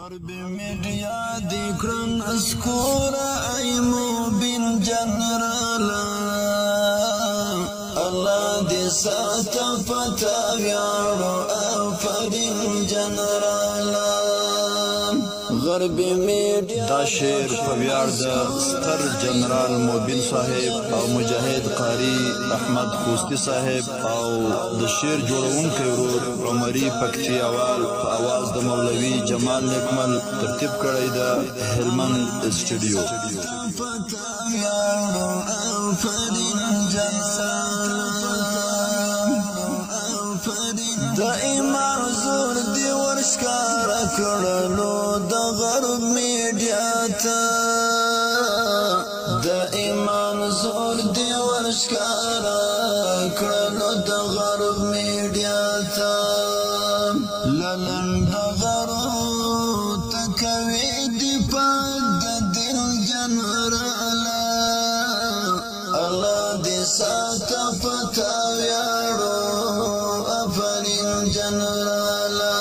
غرب میډیا دی کړن اسکورا ایمو بن جنرالا الله دې ساته پتا ویاړو افرین جنرالا غرب میډیا دا شعر په ویاړ د ستر جنرال موبین صاحب او مجاهد قاری احمد خوستی صاحب او د شعر جوړونکی ورور عمري پکتیاوال په आवाज د مولوي جمال نکمل ترتیب کړی د هلمند استودیو د ایمان زور دی ورشکاره کړلو د غرب میډیا ته د ایمان زور دی ورشکاره کړلو د غرب میډیا ته لنډ غرو تکوي دی پد د دل جنرالا الله دې ساته پتا ویاړو جنرالا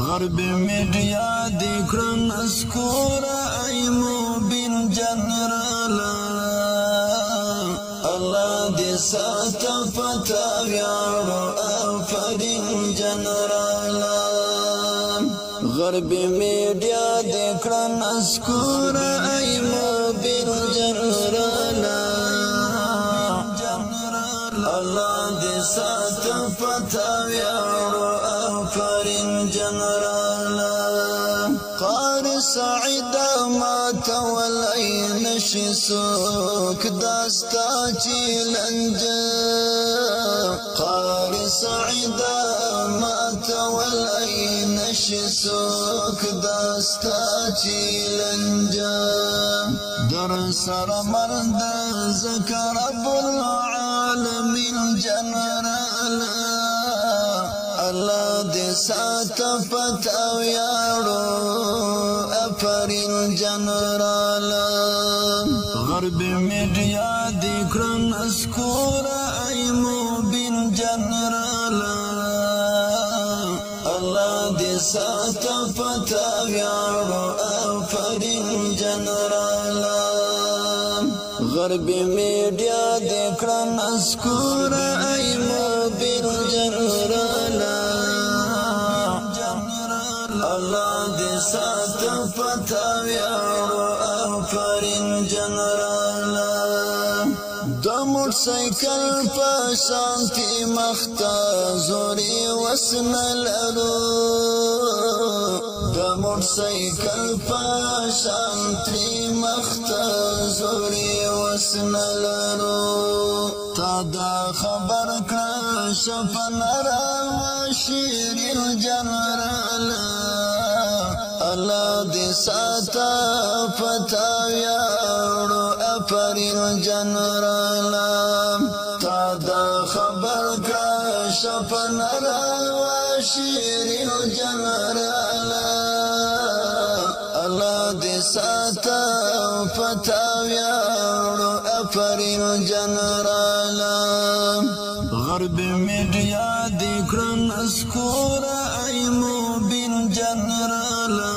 غرب میډیا دی کړن اسکورا ایمو بن جنرالا الله دې ساته پتا ویاړو افرین جنرالا غرب میډیا دی کړن اسکورا ایمو بن جنرالا الله دې ساته پتا ویاړو افرین جنرالا قاری سعیده ماته ولی نشي څوک داستا چیلنجه قاری سعیده ماته ولی نشي څوک داستا چیلنجه در سره مرد ذکر رب العالمین جنرالا الله دې ساته پتا ویاړو افرین جنرالا غرب میډیا دی کړن اسکورا ایمو بن جنرالا الله دې ساته پتا ویاړو افرین جنرالا غرب میډیا دی کړن اسکورا ایمو بن جنرالا الله دې ساته پتا ویاړو افرین جنرالا د موټرسایکل په شانتي مخته زوري وسنه لرو د موټرسایکل په شانتي مخته زوري وسنه لرو تا دا خبر کړه شفنرا شیر الجنرالا الله دې ساته پتا ویاړو افرین جنرالا تا دا خبر کړه شفنرا شیر الجنرالا الله دې ساته پتا ویاړو افرین جنرالا غرب میډیا دی کړن اسکورا ایمو بن جنرالا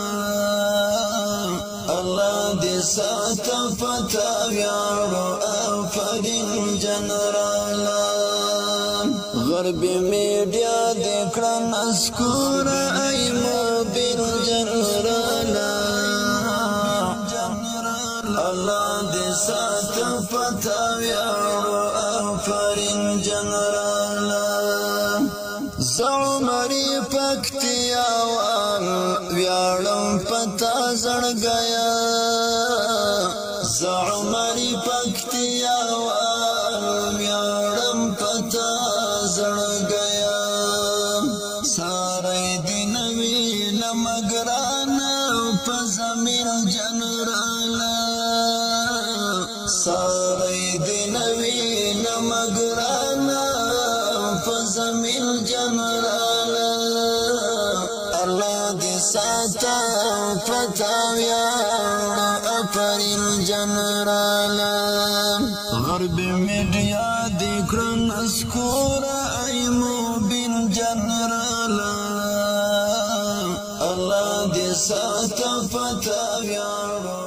الله دې ساته پتا ویاړو افرین جنرالا غرب میډیا دی کړن اسکورا ایمو بن جنرالا الله دې ساته پتا ویاړو افرین جنرالا زعمري پکتیاوال ویاړم پتا زړګیا زعمري پکتیاوال ویاړم پتا زړګیا ساري دین وی لمګران په زمين جنرالا ساري دین وی لمګران په زمين جنرالا الله دې ساته پتا ویاړو افرین جنرالا غرب میډیا دی کړن اسکورا ایمو بن جنرالا الله دې ساته پتا ویاړو